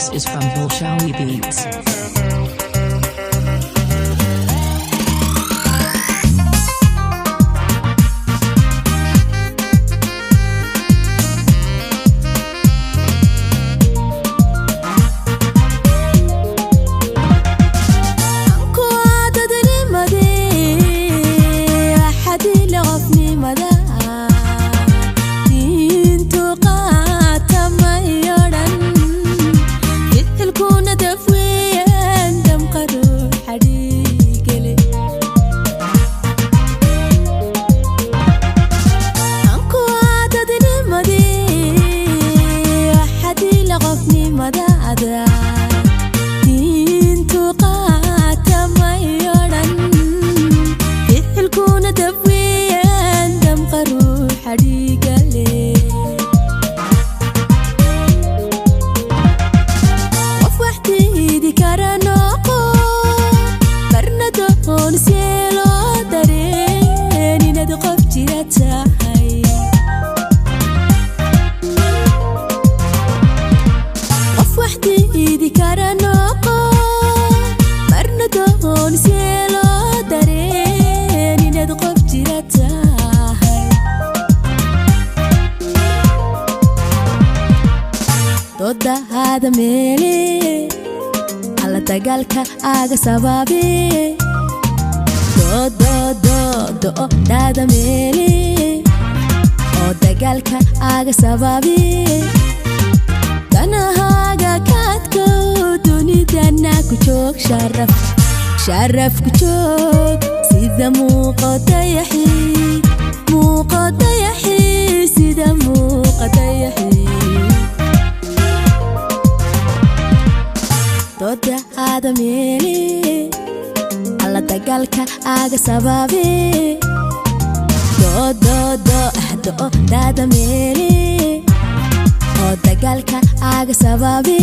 This is from Bolshawi Beats. هذا ميلي على تقالك آغا سبابي دو دو دو دو هذا ميلي او تقالك آغا سبابي دانا هاغا كاتكو دوني دانا كوشوك شرف كوشوك سيدا موقع تيحي سيدا موقع تيحي Toda hada meli alla tagalka aga sababi do dada meli o tagalka aga sababi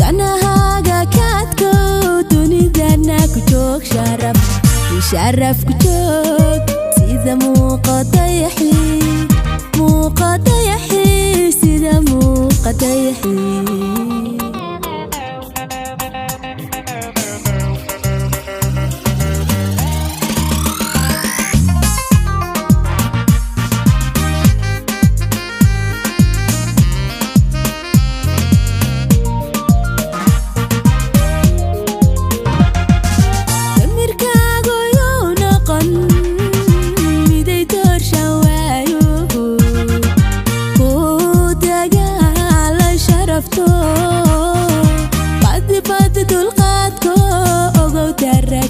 kana haga katko dunidana kuchok sharaf kuchok sida muqadayahi sida muqadayahi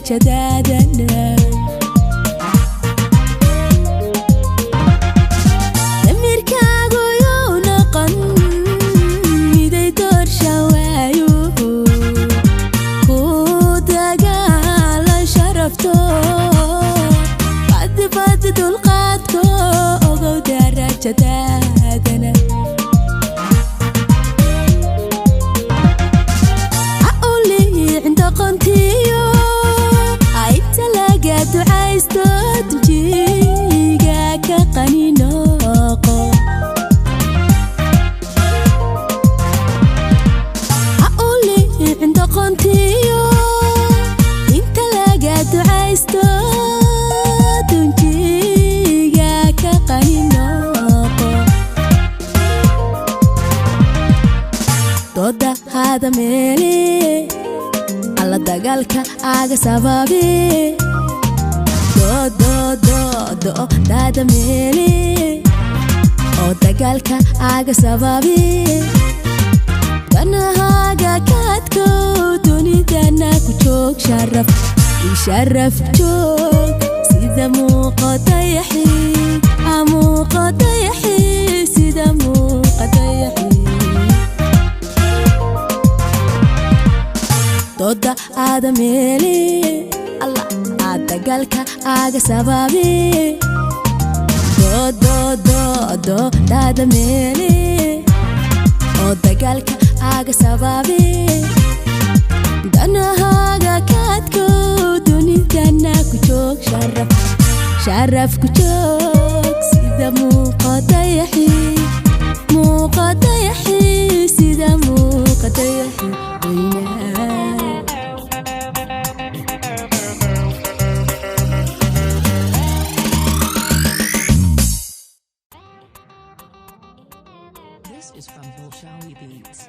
شدادنا دميركاغو يونقن ميدي دور شوايو كوداغا لا شرفتو بعد دلقاتكو اوغو درجتادنا اقولي عند قنتيو تجيغا كقنينوقو أقولي عند قنتيو انت لقد عايزتو تجيغا كقنينوقو تودا هذا ميلي على دقالك آغا سبابي do dada meli o tagalka aga sababi kana haga katko dunidana kuchok sharaf kuchok sida muqadayahi sida muqadayahi toda hada meli Allah tagalka aga sababi do dada meli o tagalka aga sababi dana haga katko dunidana kuchok sharaf kuchok sida muqadayahi sida This is from Bolshawi Beats.